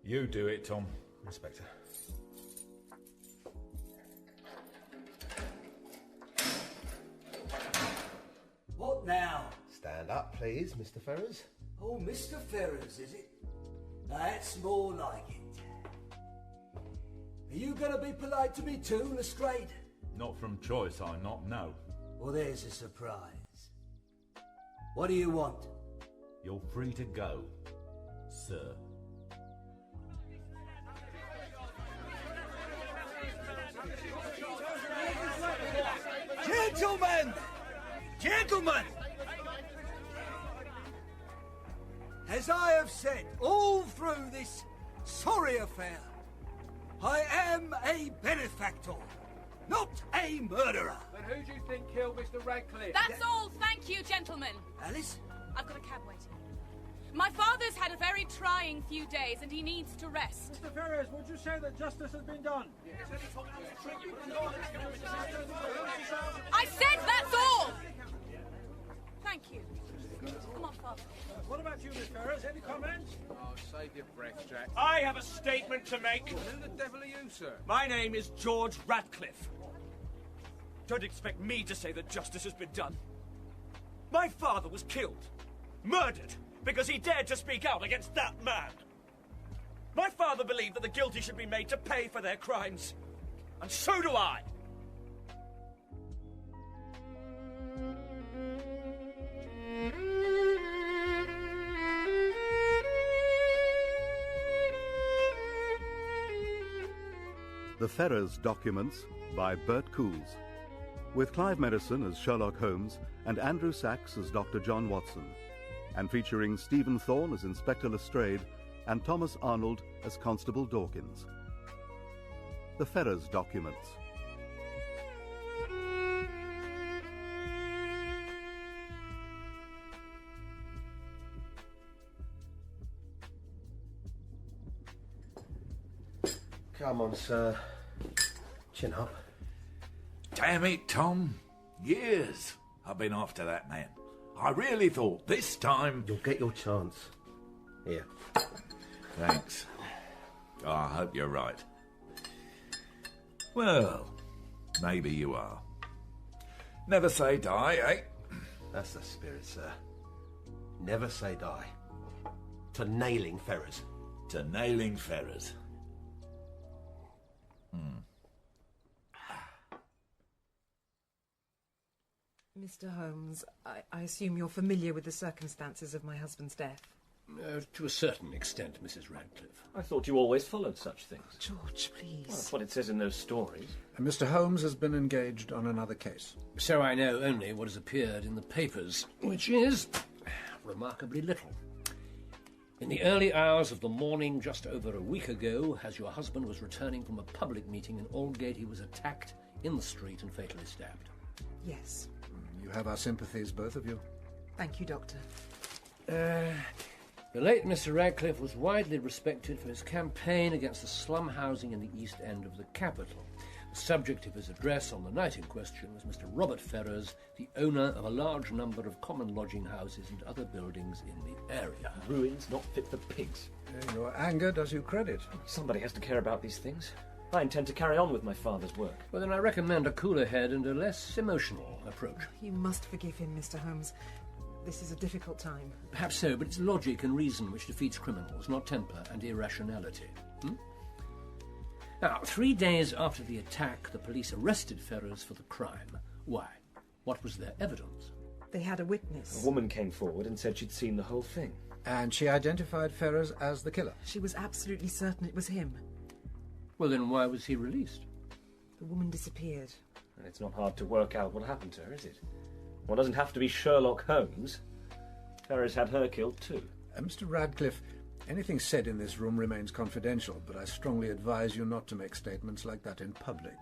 You do it, Tom. Inspector. What now? Stand up, please, Mr. Ferrers. Oh, Mr. Ferrers, is it? That's more like it. Are you going to be polite to me too, Lestrade? Not from choice, I'm not, no. Well, there's a surprise. What do you want? You're free to go, sir. Gentlemen! Gentlemen! As I have said all through this sorry affair, I am a benefactor, not a murderer. But who do you think killed Mr. Radcliffe? That's all, thank you, gentlemen. Alice? I've got a cab waiting. My father's had a very trying few days and he needs to rest. Mr. Ferris, would you say that justice has been done? I said that's all! Thank you. Come on, Father. What about you, Miss Ferris? Any comments? Oh, save your breath, Jack. I have a statement to make. Who the devil are you, sir? My name is George Radcliffe. Don't expect me to say that justice has been done. My father was killed, murdered, because he dared to speak out against that man. My father believed that the guilty should be made to pay for their crimes. And so do I. The Ferrers Documents by Bert Coules, with Clive Merrison as Sherlock Holmes and Andrew Sachs as Dr. John Watson, and featuring Stephen Thorne as Inspector Lestrade and Thomas Arnold as Constable Dawkins. The Ferrers Documents. Come on, sir. Chin up. Damn it, Tom. Years I've been after that man. I really thought this time... You'll get your chance. Here. Thanks. Oh, I hope you're right. Well, maybe you are. Never say die, eh? That's the spirit, sir. Never say die. To nailing Ferrers. To nailing Ferrers. Mr. Holmes, I assume you're familiar with the circumstances of my husband's death. To a certain extent, Mrs. Radcliffe. I thought you always followed such things. George, please. Well, that's what it says in those stories. And Mr. Holmes has been engaged on another case. So I know only what has appeared in the papers, which is remarkably little. In the early hours of the morning, just over a week ago, as your husband was returning from a public meeting in Aldgate, he was attacked in the street and fatally stabbed. Yes. You have our sympathies, both of you. Thank you, Doctor. The late Mr. Radcliffe was widely respected for his campaign against the slum housing in the East End of the capital. The subject of his address on the night in question was Mr. Robert Ferrers, the owner of a large number of common lodging houses and other buildings in the area. Ruins not fit for pigs. Your anger does you credit. Somebody has to care about these things. I intend to carry on with my father's work. Well, then I recommend a cooler head and a less emotional approach. You must forgive him, Mr. Holmes. This is a difficult time. Perhaps so, but it's logic and reason which defeats criminals, not temper and irrationality. Now, 3 days after the attack, the police arrested Ferrers for the crime. Why? What was their evidence? They had a witness. A woman came forward and said she'd seen the whole thing. And she identified Ferrers as the killer. She was absolutely certain it was him. Well, then why was he released? The woman disappeared. And it's not hard to work out what happened to her, is it? One doesn't have to be Sherlock Holmes. Ferris had her killed too. Mr. Radcliffe, anything said in this room remains confidential, but I strongly advise you not to make statements like that in public.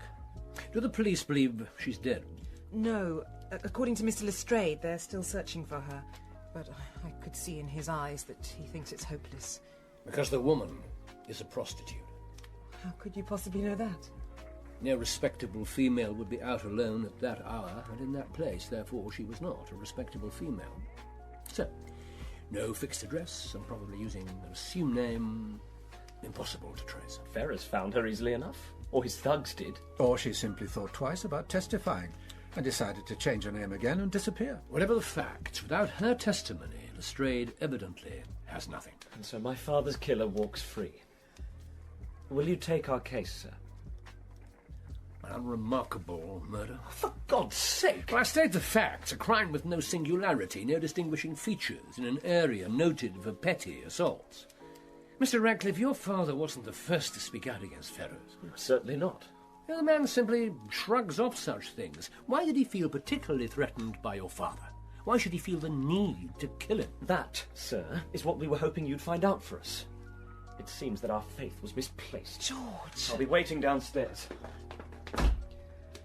Do the police believe she's dead? No. According to Mr. Lestrade, they're still searching for her. But I could see in his eyes that he thinks it's hopeless. Because the woman is a prostitute. How could you possibly know that? No respectable female would be out alone at that hour and in that place. Therefore, she was not a respectable female. So, no fixed address, and probably using an assumed name. impossible to trace. Ferris found her easily enough. Or his thugs did. Or she simply thought twice about testifying and decided to change her name again and disappear. Whatever the facts, without her testimony, Lestrade evidently has nothing. And so my father's killer walks free. Will you take our case, sir? An unremarkable murder. For God's sake! Well, I state the facts. A crime with no singularity, no distinguishing features, in an area noted for petty assaults. Mr. Radcliffe, your father wasn't the first to speak out against Ferrers. Certainly not. The man simply shrugs off such things. Why did he feel particularly threatened by your father? Why should he feel the need to kill him? That, sir, is what we were hoping you'd find out for us. It seems that our faith was misplaced. George! I'll be waiting downstairs.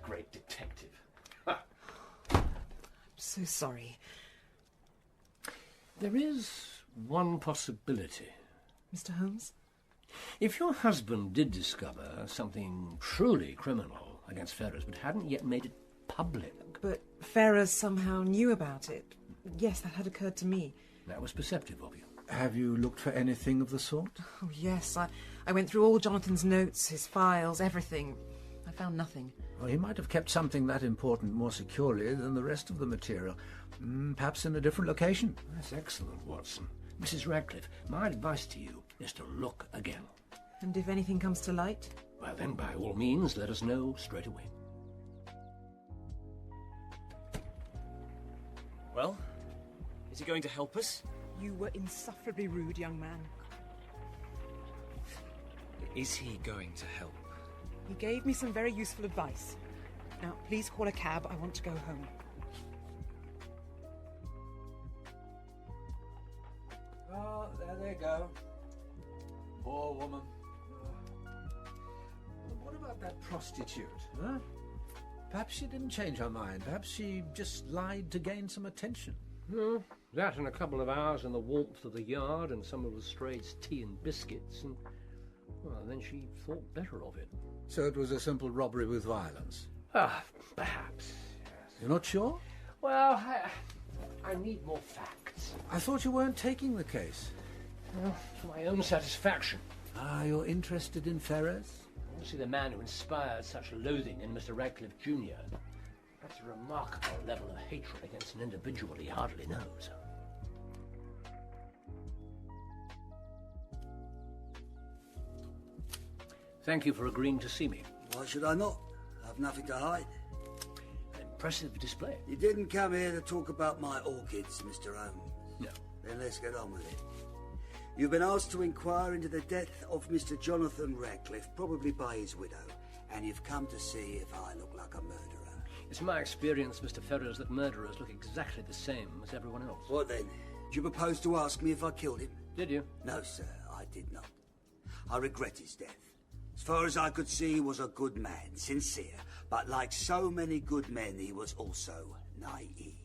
Great detective. I'm so sorry. There is one possibility. Mr. Holmes? If your husband did discover something truly criminal against Ferris but hadn't yet made it public... But Ferris somehow knew about it. Yes, that had occurred to me. That was perceptive of you. Have you looked for anything of the sort? Oh, yes. I went through all Jonathan's notes, his files, everything. I found nothing. Well, he might have kept something that important more securely than the rest of the material. Perhaps in a different location. That's excellent, Watson. Mrs. Radcliffe, my advice to you is to look again. And if anything comes to light? Well, then, by all means, let us know straight away. Well, is he going to help us? You were insufferably rude, young man. Is he going to help? He gave me some very useful advice. Now, please call a cab. I want to go home. Oh, there they go. Poor woman. What about that prostitute, huh? Perhaps she didn't change her mind. Perhaps she just lied to gain some attention. No, that and a couple of hours in the warmth of the yard and some of Lestrade's tea and biscuits, and, well, then she thought better of it. So it was a simple robbery with violence? Perhaps, yes. You're not sure? Well, I need more facts. I thought you weren't taking the case. Well, for my own satisfaction. You're interested in Ferris? I want to see the man who inspired such loathing in Mr. Radcliffe Jr. That's a remarkable level of hatred against an individual he hardly knows. Thank you for agreeing to see me. Why should I not? I've nothing to hide. An impressive display. You didn't come here to talk about my orchids, Mr. Holmes. No. Then let's get on with it. You've been asked to inquire into the death of Mr. Jonathan Radcliffe, probably by his widow, and you've come to see if I look like a murderer. It's my experience, Mr. Ferrers, that murderers look exactly the same as everyone else. What then? Did you propose to ask me if I killed him? Did you? No, sir, I did not. I regret his death. As far as I could see, he was a good man, sincere, but like so many good men, he was also naive.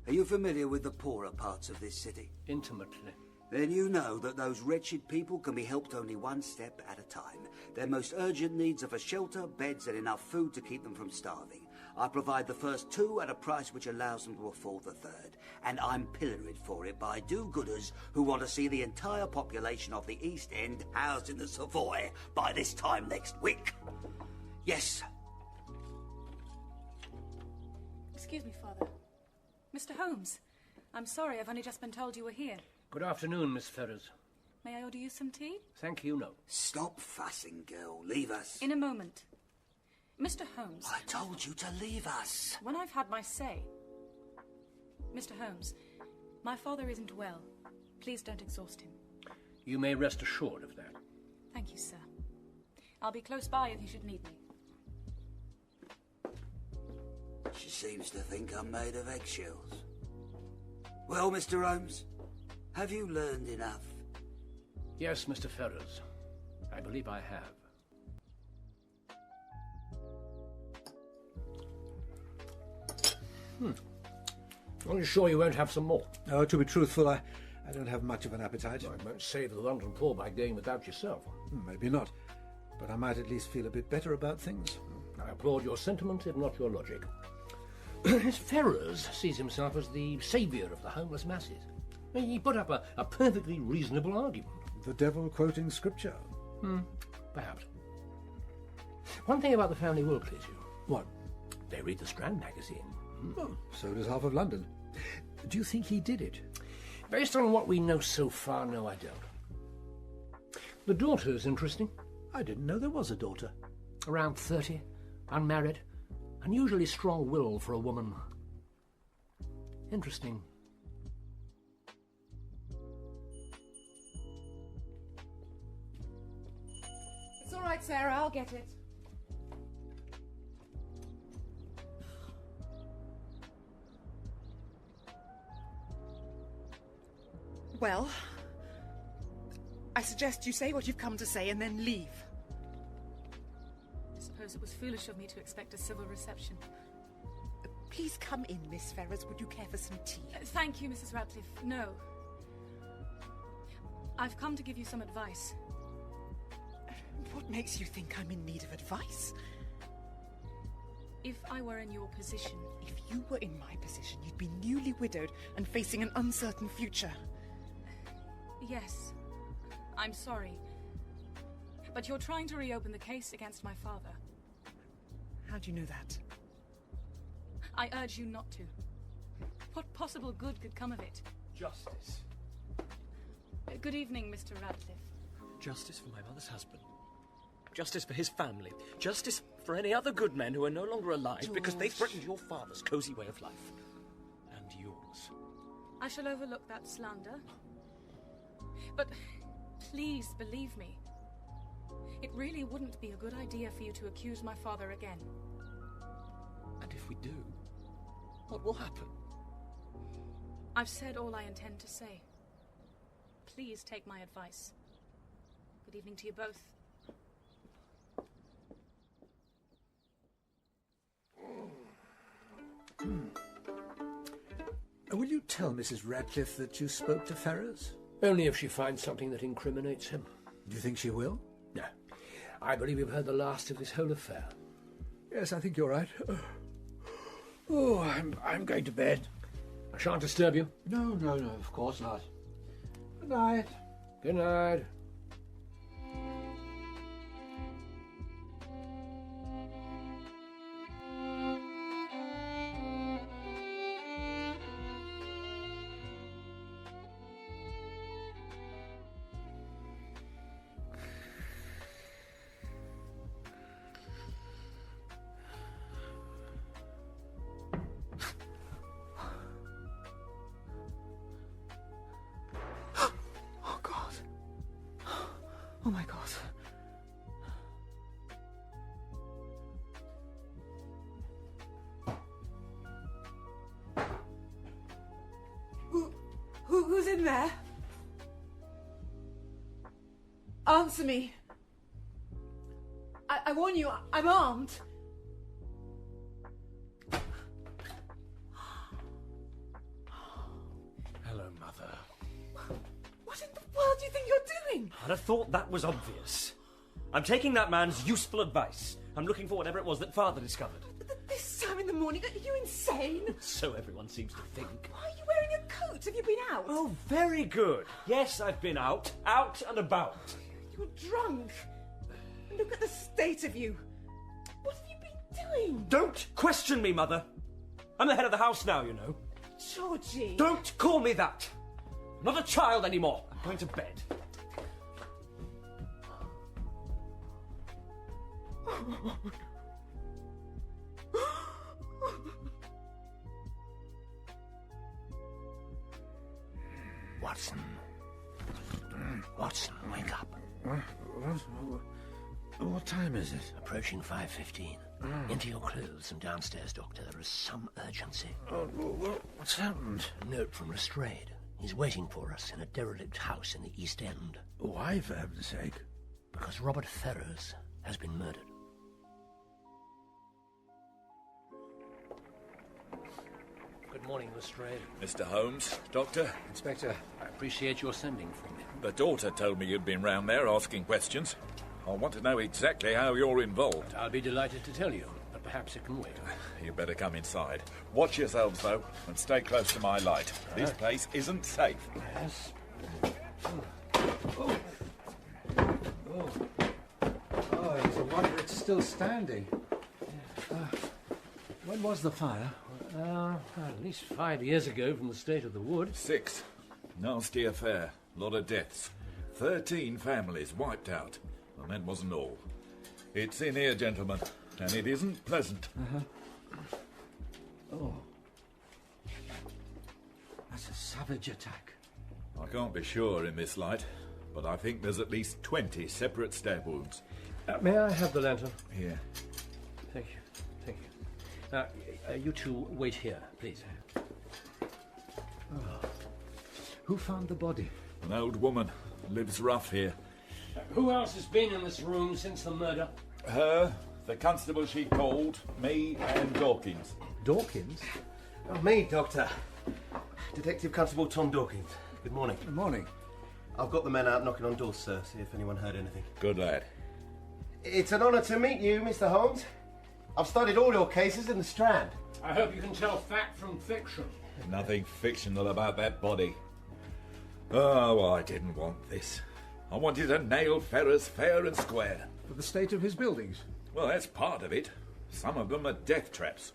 Are you familiar with the poorer parts of this city? Intimately. Then you know that those wretched people can be helped only one step at a time. Their most urgent needs are for shelter, beds, and enough food to keep them from starving. I provide the first two at a price which allows them to afford the third, and I'm pilloried for it by do-gooders who want to see the entire population of the East End housed in the Savoy by this time next week. Yes. Excuse me, Father. Mr. Holmes, I'm sorry, I've only just been told you were here. Good afternoon, Miss Ferrers. May I order you some tea? Thank you, no. Stop fussing, girl. Leave us. In a moment. Mr. Holmes. I told you to leave us. When I've had my say. Mr. Holmes, my father isn't well. Please don't exhaust him. You may rest assured of that. Thank you, sir. I'll be close by if you should need me. She seems to think I'm made of eggshells. Well, Mr. Holmes, have you learned enough? Yes, Mr. Ferrers. I believe I have. Are you sure you won't have some more? To be truthful, I don't have much of an appetite. Well, I won't save the London poor by going without yourself. Maybe not. But I might at least feel a bit better about things. I applaud your sentiment, if not your logic. Ferrers sees himself as the saviour of the homeless masses. He put up a perfectly reasonable argument. The devil quoting scripture. Perhaps. One thing about the family will please you. What? They read the Strand magazine. Oh, so does half of London. Do you think he did it? Based on what we know so far, no, I don't. The daughter's interesting. I didn't know there was a daughter. Around 30, unmarried, unusually strong will for a woman. Interesting. It's all right, Sarah, I'll get it. Well, I suggest you say what you've come to say and then leave. I suppose it was foolish of me to expect a civil reception. Please come in, Miss Ferrers. Would you care for some tea? Thank you, Mrs. Radcliffe. No. I've come to give you some advice. What makes you think I'm in need of advice? If I were in your position... If you were in my position, you'd be newly widowed and facing an uncertain future. Yes. I'm sorry. But you're trying to reopen the case against my father. How do you know that? I urge you not to. What possible good could come of it? Justice. Good evening, Mr. Radcliffe. Justice for my mother's husband. Justice for his family. Justice for any other good men who are no longer alive because they threatened your father's cosy way of life. And yours. I shall overlook that slander. But please believe me. It really wouldn't be a good idea for you to accuse my father again. And if we do, what will happen? I've said all I intend to say. Please take my advice. Good evening to you both. Will you tell Mrs. Radcliffe that you spoke to Ferrers? Only if she finds something that incriminates him. Do you think she will? No. I believe we've heard the last of this whole affair. Yes, I think you're right. Oh, I'm going to bed. I shan't disturb you. No, of course not. Good night. Good night. Oh my God. Who's in there? Answer me. I warn you, I'm armed. Hello, Mother. What in the world do you think you're doing? I'd have thought that was obvious. I'm taking that man's useful advice. I'm looking for whatever it was that Father discovered. This time in the morning? Are you insane? So everyone seems to think. Why are you wearing a coat? Have you been out? Oh, very good. Yes, I've been out and about. You're drunk. Look at the state of you. What have you been doing? Don't question me, Mother. I'm the head of the house now, you know. Georgie. Don't call me that. I'm not a child anymore. I'm going to bed. Watson, wake up. What time is it? Approaching 5:15. Into your clothes and downstairs, Doctor. There is some urgency. What's happened? A note from Lestrade. He's waiting for us in a derelict house in the East End. Why, for heaven's sake? Because Robert Ferrers has been murdered. Good morning, Lestrade. Mr. Holmes, Doctor. Inspector. I appreciate your sending for me. The daughter told me you'd been round there asking questions. I want to know exactly how you're involved. I'll be delighted to tell you, but perhaps it can wait. You better come inside. Watch yourselves, though, and stay close to my light. This place isn't safe. Yes. Oh, it's a wonder it's still standing. When was the fire? At least 5 years ago from the state of the wood. 6. Nasty affair. Lot of deaths. 13 families wiped out. And that wasn't all. It's in here, gentlemen, and it isn't pleasant. Oh. That's a savage attack. I can't be sure in this light, but I think there's at least 20 separate stab wounds. May I have the lantern? Here. Thank you. Thank you. Now, you two wait here, please. Oh. Who found the body? An old woman. Lives rough here. Who else has been in this room since the murder? Her, the constable she called, me, and Dawkins. Dawkins? Oh, me, Doctor. Detective Constable Tom Dawkins. Good morning. Good morning. I've got the men out knocking on doors, sir, see if anyone heard anything. Good lad. It's an honour to meet you, Mr. Holmes. I've studied all your cases in the Strand. I hope you can tell fact from fiction. Nothing fictional about that body. Oh, I didn't want this. I wanted to nail Ferris fair and square. For the state of his buildings? Well, that's part of it. Some of them are death traps.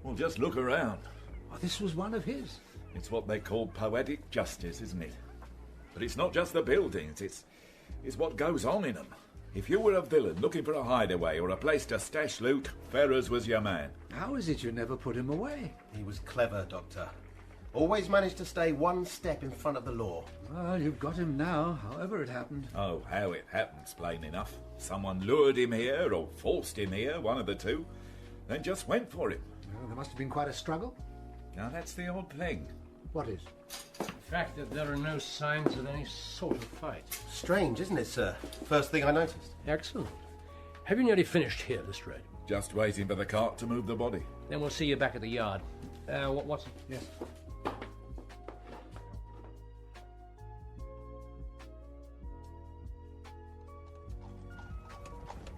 Well, just look around. Oh, this was one of his. It's what they call poetic justice, isn't it? But it's not just the buildings, it's what goes on in them. If you were a villain looking for a hideaway or a place to stash loot, Ferris was your man. How is it you never put him away? He was clever, Doctor. Always managed to stay one step in front of the law. Well, you've got him now, however it happened. Oh, how it happens, plain enough. Someone lured him here, or forced him here, one of the two, then just went for him. Well, there must have been quite a struggle. Now, that's the odd thing. What is? The fact that there are no signs of any sort of fight. Strange, isn't it, sir? First thing I noticed. Excellent. Have you nearly finished here, Lestrade? Just waiting for the cart to move the body. Then we'll see you back at the yard. Watson? Yes.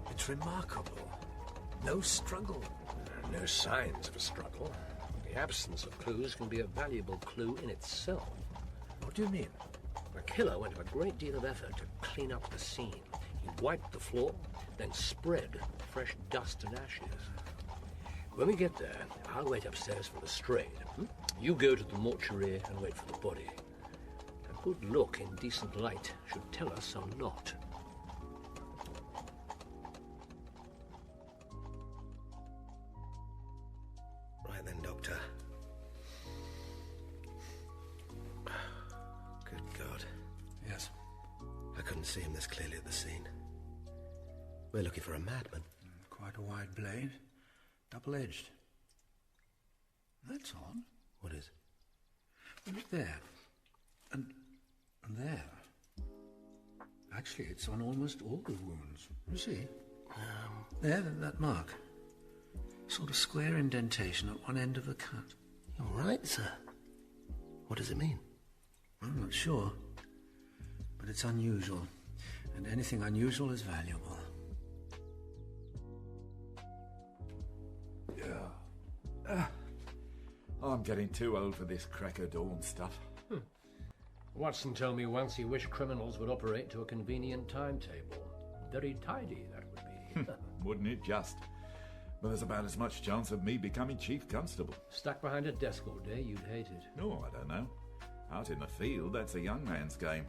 It's remarkable. No struggle. No signs of a struggle. The absence of clues can be a valuable clue in itself. What do you mean? The killer went to a great deal of effort to clean up the scene. He wiped the floor, then spread fresh dust and ashes. When we get there, I'll wait upstairs for Lestrade. You go to the mortuary and wait for the body. A good look in decent light should tell us a lot. Right then, Doctor. Good God. Yes. I couldn't see him this clearly at the scene. We're looking for a madman. Quite a wide blade. Double-edged. That's odd. What is? Well, look there. And there. Actually, it's on almost all the wounds. You see? There, that mark. Sort of square indentation at one end of the cut. You're right, sir. What does it mean? I'm not sure. But it's unusual. And anything unusual is valuable. I'm getting too old for this crack of dawn stuff. Watson told me once he wished criminals would operate to a convenient timetable. Very tidy, that would be. Wouldn't it just? But there's about as much chance of me becoming chief constable. Stuck behind a desk all day, you'd hate it. No, I don't know. Out in the field, that's a young man's game.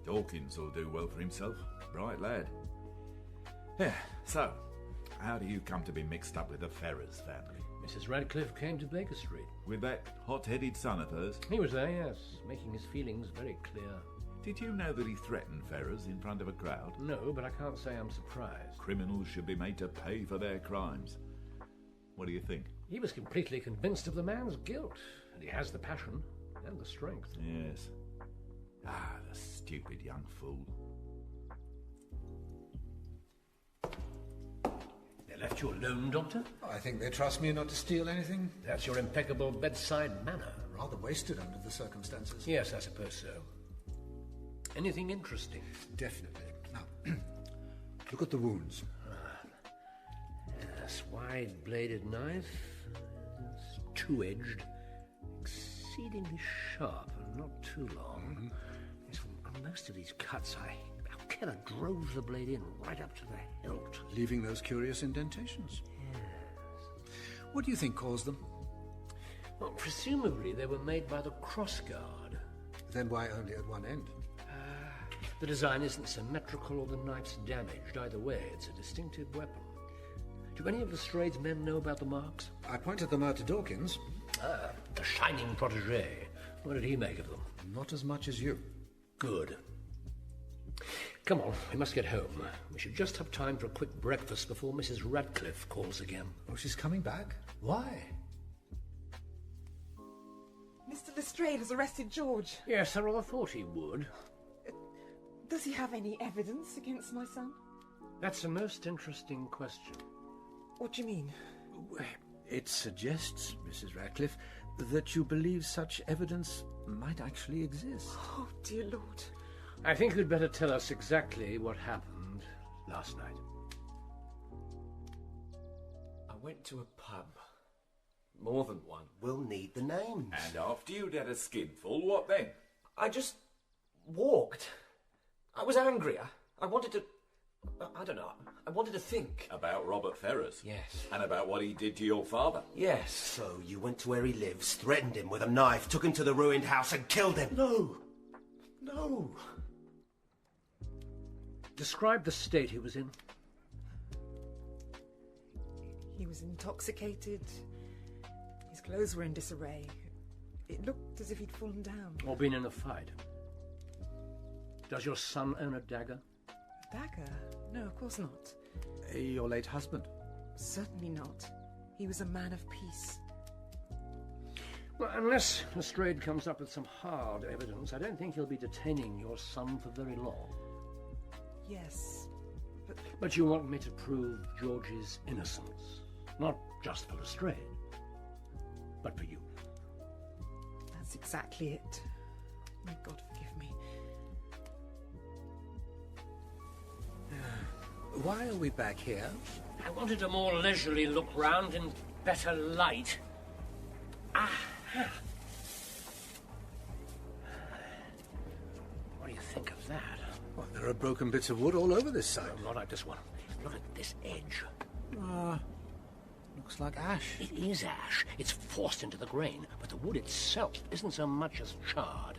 Dawkins will do well for himself. Bright lad. Yeah, so, how do you come to be mixed up with the Ferrers family? Mrs. Radcliffe came to Baker Street. With that hot-headed son of hers? He was there, yes, making his feelings very clear. Did you know that he threatened Ferrers in front of a crowd? No, but I can't say I'm surprised. Criminals should be made to pay for their crimes. What do you think? He was completely convinced of the man's guilt, and he has the passion and the strength. Yes. Ah, the stupid young fool. They left you alone, Doctor? I think they trust me not to steal anything. That's your impeccable bedside manner. Rather wasted under the circumstances. Yes, I suppose so. Anything interesting? Definitely. Now, look at the wounds. Yes, wide-bladed knife. It's two-edged. Exceedingly sharp and not too long. Yes, on most of these cuts, Keller drove the blade in right up to the hilt. Leaving those curious indentations. Yes. What do you think caused them? Well, presumably they were made by the crossguard. Then why only at one end? The design isn't symmetrical or the knife's damaged. Either way, it's a distinctive weapon. Do any of Lestrade's men know about the marks? I pointed them out to Dawkins. The shining protégé. What did he make of them? Not as much as you. Good. Come on, we must get home. We should just have time for a quick breakfast before Mrs. Radcliffe calls again. Oh, she's coming back? Why? Mr. Lestrade has arrested George. Yes, I rather thought he would. Does he have any evidence against my son? That's a most interesting question. What do you mean? It suggests, Mrs. Radcliffe, that you believe such evidence might actually exist. Oh, dear Lord. I think you'd better tell us exactly what happened last night. I went to a pub. More than one. We'll need the names. And after you'd had a skinful, what then? I just walked. I was angry. I wanted to... I don't know. I wanted to think. About Robert Ferrers? Yes. And about what he did to your father? Yes. So you went to where he lives, threatened him with a knife, took him to the ruined house and killed him? No. No. Describe the state he was in. He was intoxicated. His clothes were in disarray. It looked as if he'd fallen down. Or been in a fight. Does your son own a dagger? A dagger? No, of course not. Your late husband? Certainly not. He was a man of peace. Well, unless Lestrade comes up with some hard evidence, I don't think he'll be detaining your son for very long. Yes, but... But you want me to prove George's innocence. Not just for Lestrade, but for you. That's exactly it. May God forgive me. Why are we back here? I wanted a more leisurely look round in better light. What do you think of that? Well, there are broken bits of wood all over this side. No, not like this one. Look at this edge. Looks like ash. It is ash. It's forced into the grain, but the wood itself isn't so much as charred.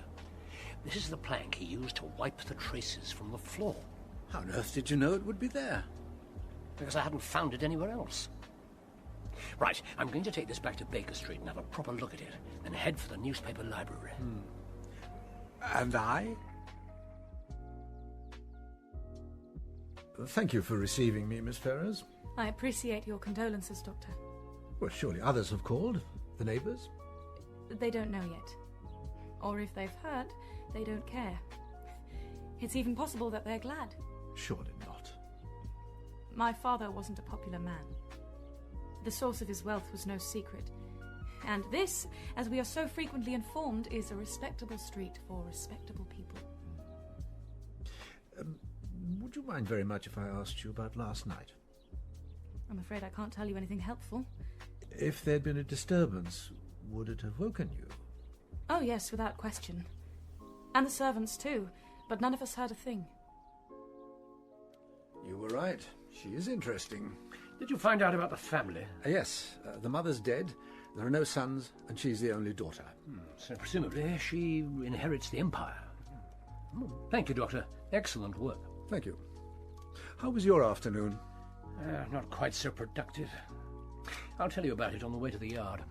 This is the plank he used to wipe the traces from the floor. How on earth did you know it would be there? Because I hadn't found it anywhere else. Right, I'm going to take this back to Baker Street and have a proper look at it, then head for the newspaper library. And I? Thank you for receiving me, Miss Ferrers. I appreciate your condolences, Doctor. Well, surely others have called. The neighbours? They don't know yet. Or if they've heard, they don't care. It's even possible that they're glad. Surely not. My father wasn't a popular man. The source of his wealth was no secret. And this, as we are so frequently informed, is a respectable street for respectable people. Would you mind very much if I asked you about last night? I'm afraid I can't tell you anything helpful. If there'd been a disturbance, would it have woken you? Oh, yes, without question. And the servants, too. But none of us heard a thing. You were right. She is interesting. Did you find out about the family? Yes. The mother's dead. There are no sons, and she's the only daughter. So presumably she inherits the empire. Thank you, Doctor. Excellent work. Thank you. How was your afternoon? Not quite so productive. I'll tell you about it on the way to the yard.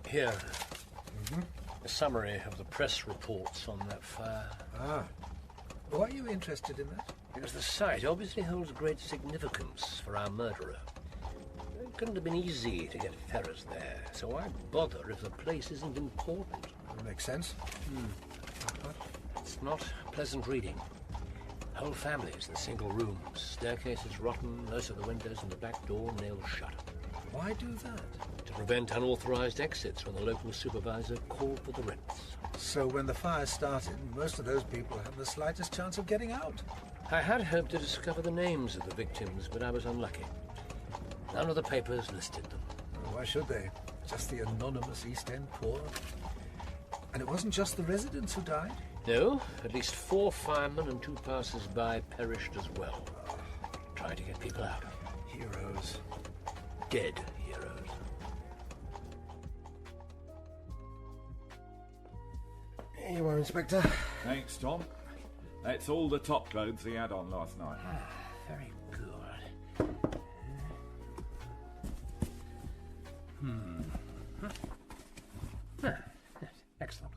Here. A summary of the press reports on that fire. Why are you interested in that? Because the site obviously holds great significance for our murderer. It couldn't have been easy to get Ferris there, so why bother if the place isn't important? That makes sense. It's not pleasant reading. Whole families in single rooms, staircases rotten, most of the windows and the back door nailed shut. Why do that? To prevent unauthorized exits when the local supervisor called for the rents. So when the fire started, most of those people had the slightest chance of getting out. I had hoped to discover the names of the victims, but I was unlucky. None of the papers listed them. Why should they? Just the anonymous East End poor. And it wasn't just the residents who died? No, at least 4 firemen and 2 passers-by perished as well, trying to get people out. Heroes. Dead heroes. Here you are, Inspector. Thanks, Tom. That's all the top clothes he had on last night. Very good. Excellent.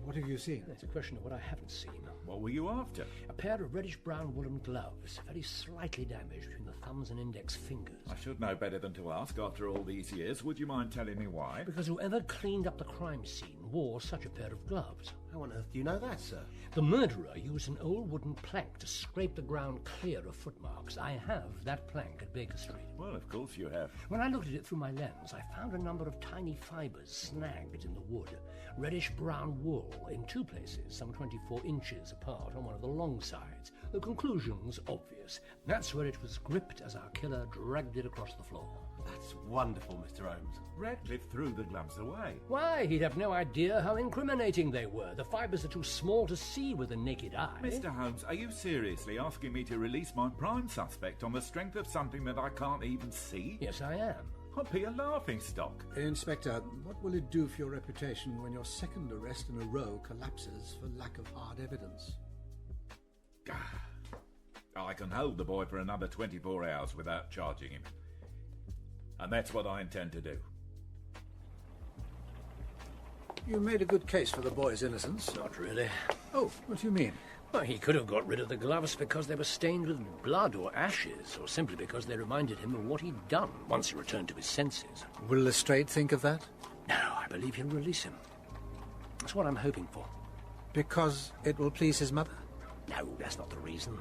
What have you seen? It's a question of what I haven't seen. What were you after? A pair of reddish-brown woolen gloves, very slightly damaged between the thumbs and index fingers. I should know better than to ask after all these years. Would you mind telling me why? Because whoever cleaned up the crime scene wore such a pair of gloves. How on earth do you know that, sir? The murderer used an old wooden plank to scrape the ground clear of footmarks. I have that plank at Baker Street. Well, of course you have. When I looked at it through my lens, I found a number of tiny fibres snagged in the wood. Reddish-brown wool in 2 places, some 24 inches apart on one of the long sides. The conclusion's obvious. That's where it was gripped as our killer dragged it across the floor. That's wonderful, Mr. Holmes. Radcliffe threw the gloves away. Why? He'd have no idea how incriminating they were. The fibres are too small to see with the naked eye. Mr. Holmes, are you seriously asking me to release my prime suspect on the strength of something that I can't even see? Yes, I am. I'd be a laughingstock. Inspector, what will it do for your reputation when your second arrest in a row collapses for lack of hard evidence? I can hold the boy for another 24 hours without charging him. And that's what I intend to do. You made a good case for the boy's innocence. Not really. Oh, what do you mean? Well, he could have got rid of the gloves because they were stained with blood or ashes, or simply because they reminded him of what he'd done once he returned to his senses. Will Lestrade think of that? No, I believe he'll release him. That's what I'm hoping for. Because it will please his mother? No, that's not the reason.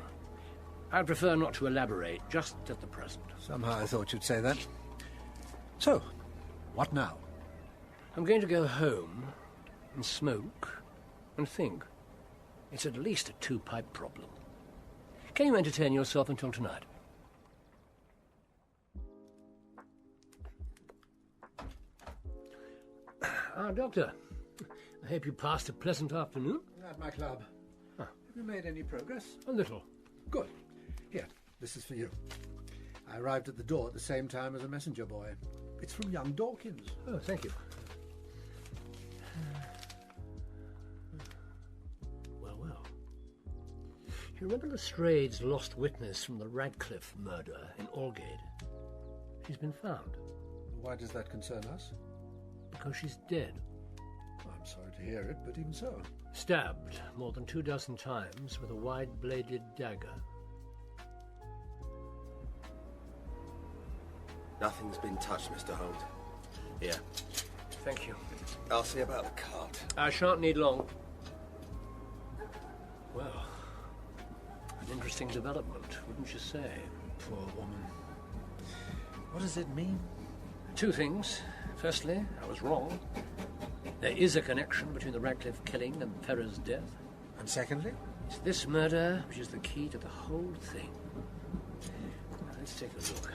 I'd prefer not to elaborate, just at the present. Somehow I thought you'd say that. So, what now? I'm going to go home and smoke and think. It's at least a 2-pipe problem. Can you entertain yourself until tonight? Doctor, I hope you passed a pleasant afternoon. At my club. Huh. Have you made any progress? A little. Good. Here, this is for you. I arrived at the door at the same time as a messenger boy. It's from young Dawkins. Oh, thank you. Well. You remember Lestrade's lost witness from the Radcliffe murder in Aldgate? She's been found. Why does that concern us? Because she's dead. I'm sorry to hear it, but even so. Stabbed more than 24 times with a wide-bladed dagger. Nothing's been touched, Mr. Holmes. Here. Thank you. I'll see about the cart. I shan't need long. Well, an interesting development, wouldn't you say? Poor woman. What does it mean? 2 things. Firstly, I was wrong. There is a connection between the Radcliffe killing and Ferrers' death. And secondly? It's this murder which is the key to the whole thing. Now, let's take a look.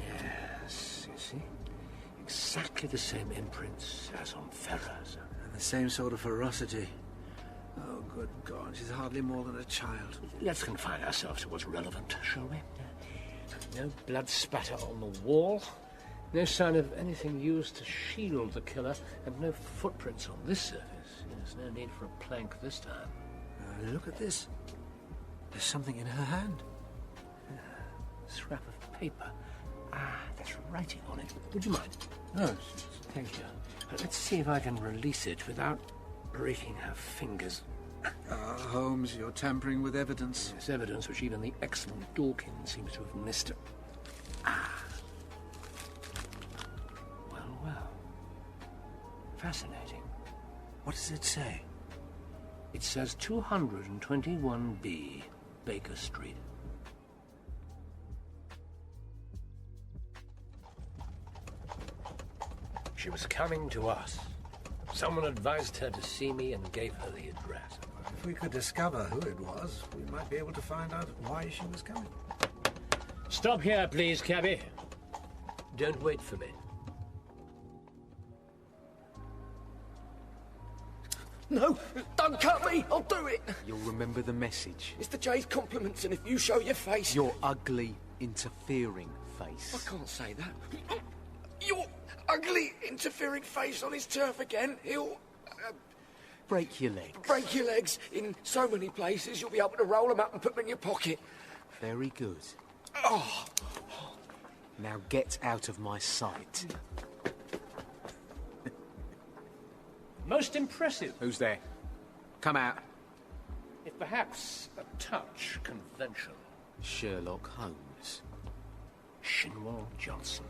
Yes, you see? Exactly the same imprints as on Ferrers. And the same sort of ferocity. Oh, good God, she's hardly more than a child. Let's confine ourselves to what's relevant, shall we? No blood spatter on the wall, no sign of anything used to shield the killer, and no footprints on this surface. There's no need for a plank this time. Look at this. There's something in her hand. A scrap of paper. There's writing on it. Would you mind? No. Thank you. Let's see if I can release it without breaking her fingers. Holmes, you're tampering with evidence. It's evidence which even the excellent Dawkins seems to have missed. Well. Fascinating. What does it say? It says 221B, Baker Street. She was coming to us. Someone advised her to see me and gave her the address. If we could discover who it was, we might be able to find out why she was coming. Stop here, please, cabby. Don't wait for me. No, don't cut me. I'll do it. You'll remember the message. Mr. J's compliments, and if you show your face... Your ugly, interfering face. I can't say that. Your ugly, interfering face on his turf again. He'll... break your legs. break your legs in so many places, you'll be able to roll them up and put them in your pocket. Very good. Oh. Now get out of my sight. Most impressive. Who's there? Come out. If perhaps a touch conventional. Sherlock Holmes. Shinwell Johnson.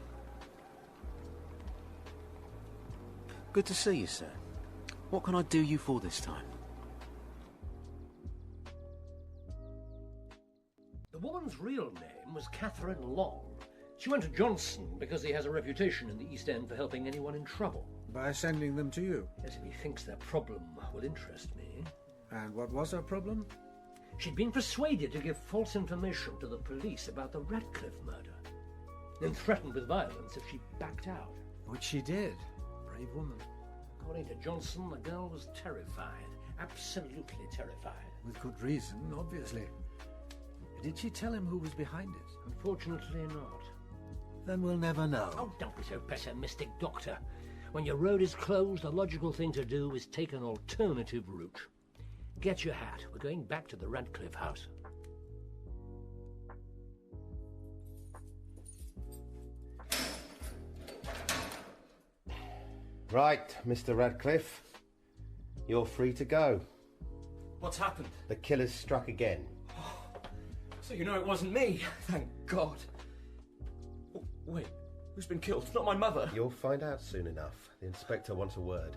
Good to see you, sir. What can I do you for this time? The woman's real name was Catherine Long. She went to Johnson because he has a reputation in the East End for helping anyone in trouble. By sending them to you? Yes, if he thinks their problem will interest me. And what was her problem? She'd been persuaded to give false information to the police about the Radcliffe murder, then threatened with violence if she backed out. Which she did. Brave woman. According to Johnson, the girl was terrified. Absolutely terrified. With good reason, obviously. Did she tell him who was behind it? Unfortunately not. Then we'll never know. Oh, don't be so pessimistic, Doctor. When your road is closed, the logical thing to do is take an alternative route. Get your hat. We're going back to the Radcliffe house. Right, Mr. Radcliffe. You're free to go. What's happened? The killer's struck again. So you know it wasn't me. Thank God. Oh, wait, who's been killed? It's not my mother. You'll find out soon enough. The inspector wants a word.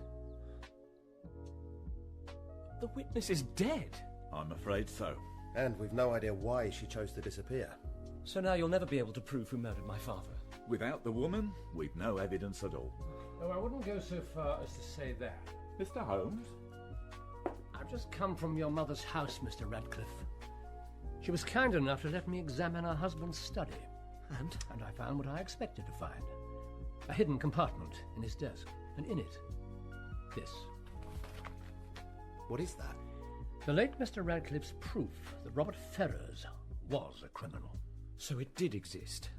The witness is dead. I'm afraid so. And we've no idea why she chose to disappear. So now you'll never be able to prove who murdered my father. Without the woman, we've no evidence at all. Oh, I wouldn't go so far as to say that. Mr. Holmes? I've just come from your mother's house, Mr. Radcliffe. She was kind enough to let me examine her husband's study. And I found what I expected to find. A hidden compartment in his desk. And in it, this. What is that? The late Mr. Radcliffe's proof that Robert Ferrers was a criminal. So it did exist.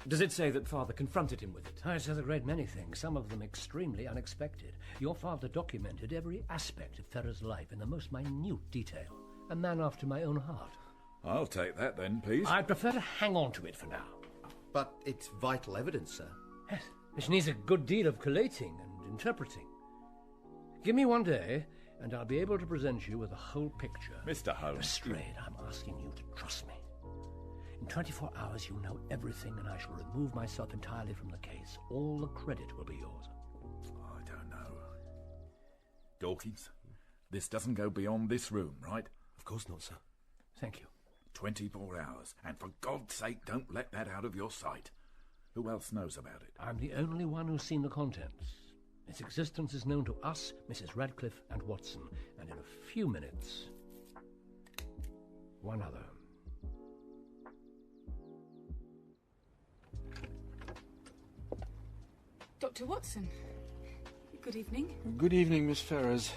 Does it say that Father confronted him with it? It says a great many things, some of them extremely unexpected. Your father documented every aspect of Ferrers' life in the most minute detail. A man after my own heart. I'll take that then, please. I'd prefer to hang on to it for now. But it's vital evidence, sir. Yes, which needs a good deal of collating and interpreting. Give me one day, and I'll be able to present you with a whole picture. Mr. Holmes. Lestrade, I'm asking you to trust me. In 24 hours, you'll know everything, and I shall remove myself entirely from the case. All the credit will be yours. I don't know. Dawkins, this doesn't go beyond this room, right? Of course not, sir. Thank you. 24 hours, and for God's sake, don't let that out of your sight. Who else knows about it? I'm the only one who's seen the contents. Its existence is known to us, Mrs. Radcliffe and Watson, and in a few minutes, one other. Dr. Watson, good evening. Good evening, Miss Ferrers.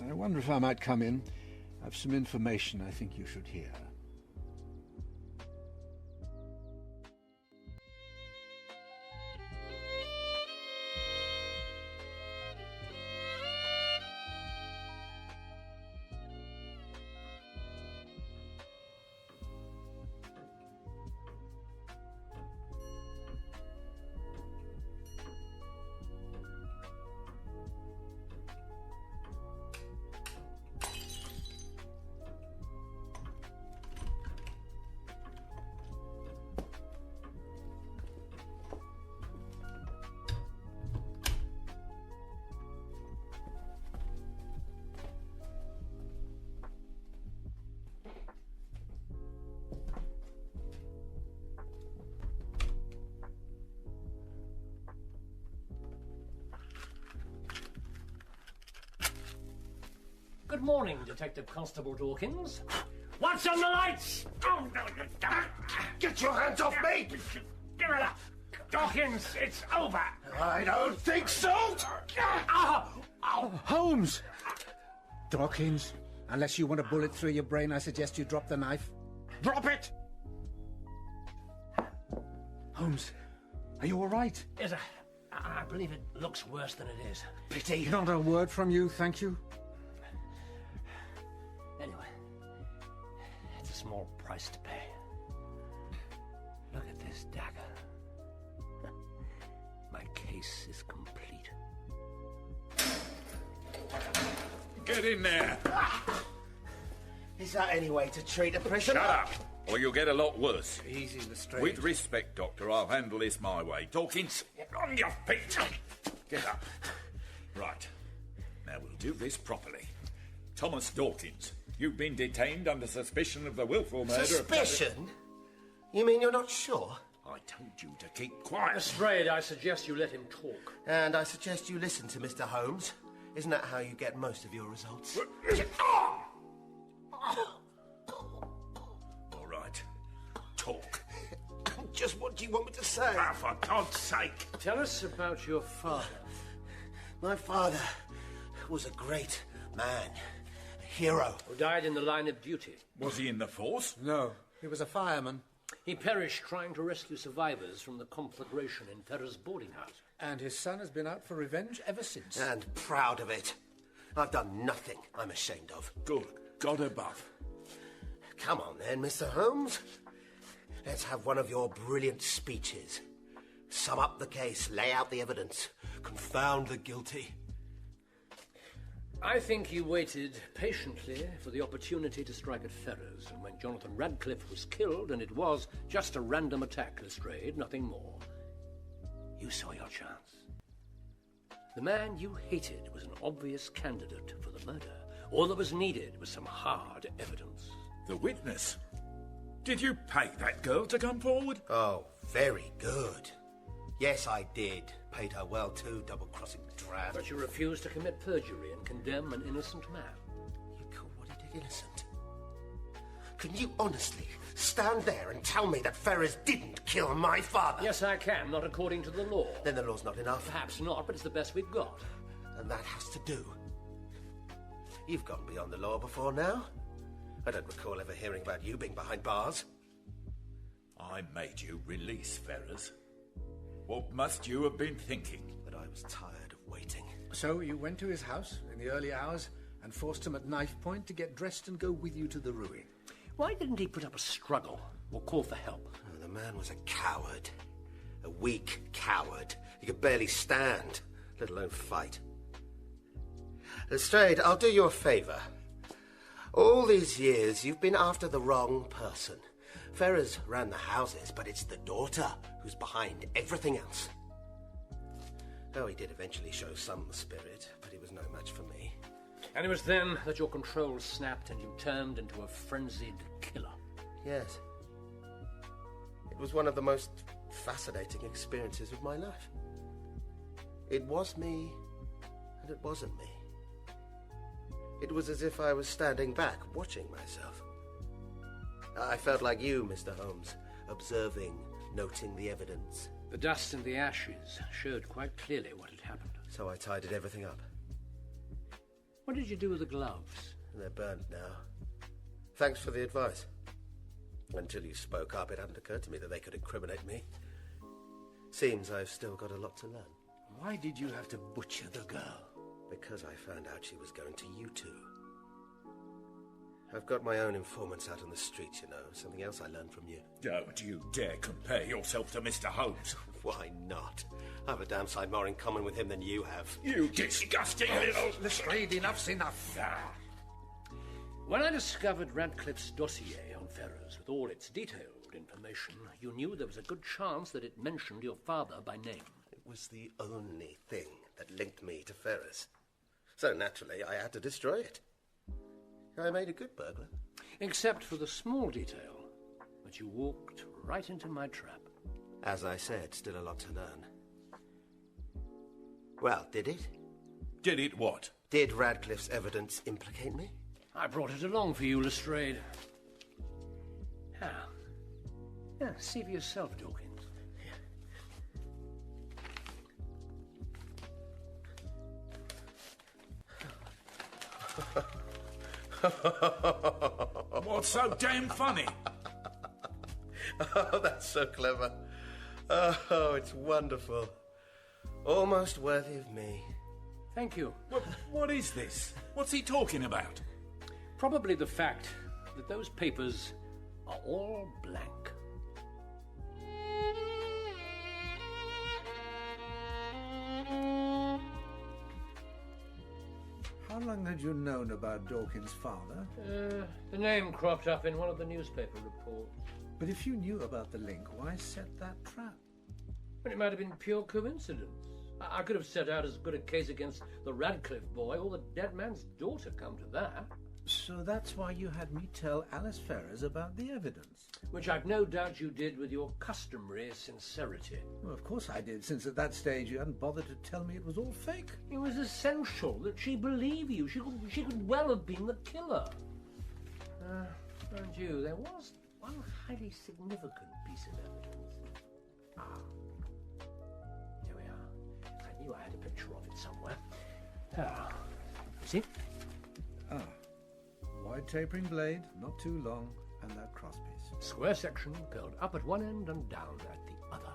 I wonder if I might come in. I've some information I think you should hear. Good morning, Detective Constable Dawkins. What's on the lights? Oh, no, Get your hands off me! give it up. Dawkins, it's over. I don't think so! Holmes! Dawkins, unless you want a bullet through your brain, I suggest you drop the knife. Drop it! Holmes, are you all right? Yes, I believe it looks worse than it is. Pity. Not a word from you, thank you. Anyway, it's a small price to pay. Look at this dagger. My case is complete. Get in there! Is that any way to treat a prisoner? Shut up, or you'll get a lot worse. Easy, Lestrade. With respect, Doctor, I'll handle this my way. Dawkins, on your feet! Get up. Right. Now we'll do this properly. Thomas Dawkins, you've been detained under suspicion of the willful murder Suspicion? You mean you're not sure? I told you to keep quiet. Lestrade, I suggest you let him talk. And I suggest you listen to Mr. Holmes. Isn't that how you get most of your results? All right. Talk. Just what do you want me to say? For God's sake. Tell us about your father. My father was a great man. A hero. Who died in the line of duty. Was he in the force? No, he was a fireman. He perished trying to rescue survivors from the conflagration in Ferrers' boarding house. And his son has been out for revenge ever since. And proud of it. I've done nothing I'm ashamed of. Good God above. Come on then, Mr. Holmes. Let's have one of your brilliant speeches. Sum up the case, lay out the evidence, confound the guilty. I think he waited patiently for the opportunity to strike at Ferrers, and when Jonathan Radcliffe was killed, and it was just a random attack, Lestrade, nothing more, you saw your chance. The man you hated was an obvious candidate for the murder. All that was needed was some hard evidence. The witness? Did you pay that girl to come forward? Oh, very good. Yes, I did. Paid her well, too, double-crossing drab. But you refused to commit perjury and condemn an innocent man. You call what he did innocent? Can you honestly stand there and tell me that Ferris didn't kill my father? Yes, I can, not according to the law. Then the law's not enough. Perhaps not, but it's the best we've got. And that has to do. You've gone beyond the law before now. I don't recall ever hearing about you being behind bars. I made you release Ferris. What must you have been thinking? But I was tired of waiting. So you went to his house in the early hours and forced him at knife point to get dressed and go with you to the ruin. Why didn't he put up a struggle or call for help? Oh, the man was a coward. A weak coward. He could barely stand, let alone fight. Lestrade, I'll do you a favour. All these years, you've been after the wrong person. Ferrers ran the houses, but it's the daughter who's behind everything else. Oh, he did eventually show some spirit, but he was no match for me. And it was then that your control snapped and you turned into a frenzied killer. Yes. It was one of the most fascinating experiences of my life. It was me, and it wasn't me. It was as if I was standing back, watching myself. I felt like you, Mr. Holmes, observing, noting the evidence. The dust and the ashes showed quite clearly what had happened. So I tidied everything up. What did you do with the gloves? They're burnt now. Thanks for the advice. Until you spoke up, it hadn't occurred to me that they could incriminate me. Seems I've still got a lot to learn. Why did you have to butcher the girl? Because I found out she was going to you two. I've got my own informants out on the streets, you know. Something else I learned from you. Don't you dare compare yourself to Mr. Holmes. Why not? I have a damn sight more in common with him than you have. You disgusting little... Lestrade, enough's enough. When I discovered Radcliffe's dossier on Ferrers with all its detailed information, you knew there was a good chance that it mentioned your father by name. It was the only thing that linked me to Ferris. So naturally, I had to destroy it. I made a good burglar. Except for the small detail that you walked right into my trap. As I said, still a lot to learn. Well, did it? Did it what? Did Radcliffe's evidence implicate me? I brought it along for you, Lestrade. Yeah, see for yourself, Dawkins. What's so damn funny? Oh, that's so clever. Oh, it's wonderful. Almost worthy of me. Thank you. What is this? What's he talking about? Probably the fact that those papers are all blank. How long had you known about Dawkins' father? The name cropped up in one of the newspaper reports. But if you knew about the link, why set that trap? But it might have been pure coincidence. I could have set out as good a case against the Radcliffe boy or the dead man's daughter, come to that. So that's why you had me tell Alice Ferrers about the evidence? Which I've no doubt you did with your customary sincerity. Well, of course I did, since at that stage you hadn't bothered to tell me it was all fake. It was essential that she believe you. She could well have been the killer. Mind you, there was one highly significant piece of evidence. Here we are. I knew I had a picture of it somewhere. You see? Wide tapering blade, not too long, and that crosspiece. Square section, curled up at one end and down at the other.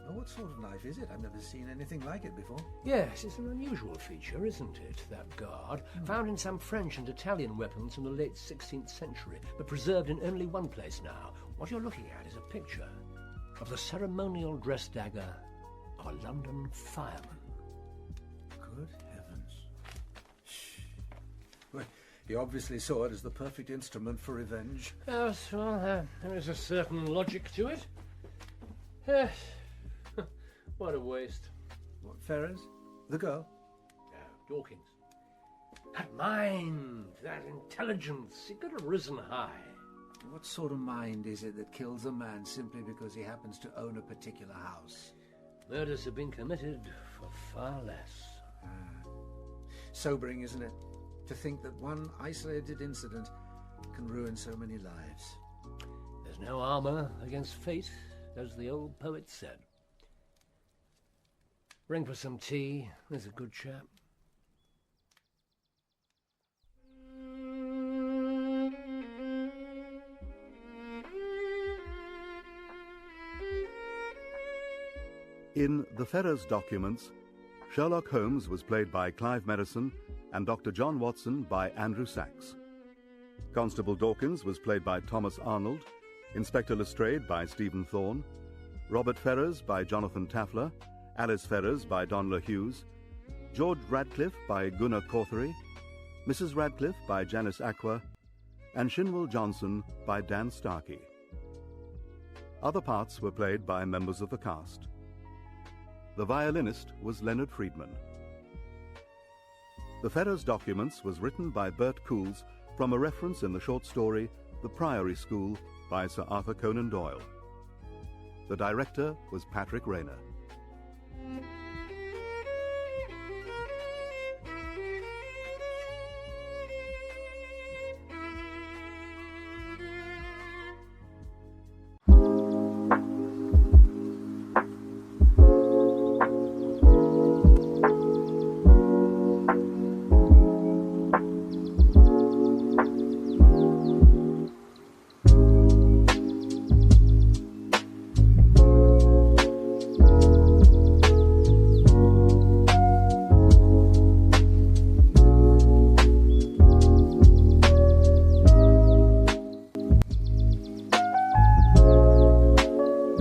Now, what sort of knife is it? I've never seen anything like it before. Yes, it's an unusual feature, isn't it, that guard? Found in some French and Italian weapons from the late 16th century, but preserved in only one place now. What you're looking at is a picture of the ceremonial dress dagger of a London fireman. Good heavens. Shh. Well, he obviously saw it as the perfect instrument for revenge. Yes, well, there is a certain logic to it. Yes. What a waste. What, Ferrers? The girl? Dawkins. That mind, that intelligence, it could have risen high. What sort of mind is it that kills a man simply because he happens to own a particular house? Murders have been committed for far less. Sobering, isn't it? To think that one isolated incident can ruin so many lives. There's no armour against fate, as the old poet said. Ring for some tea. There's a good chap. In The Ferrers Documents, Sherlock Holmes was played by Clive Merrison and Dr. John Watson by Andrew Sachs. Constable Dawkins was played by Thomas Arnold, Inspector Lestrade by Stephen Thorne, Robert Ferrers by Jonathan Taffler, Alice Ferrers by Donla Hughes, George Radcliffe by Gunnar Corthery, Mrs. Radcliffe by Janice Aqua, and Shinwell Johnson by Dan Starkey. Other parts were played by members of the cast. The violinist was Leonard Friedman. The Ferrers Documents was written by Bert Coules from a reference in the short story The Priory School by Sir Arthur Conan Doyle. The director was Patrick Rayner.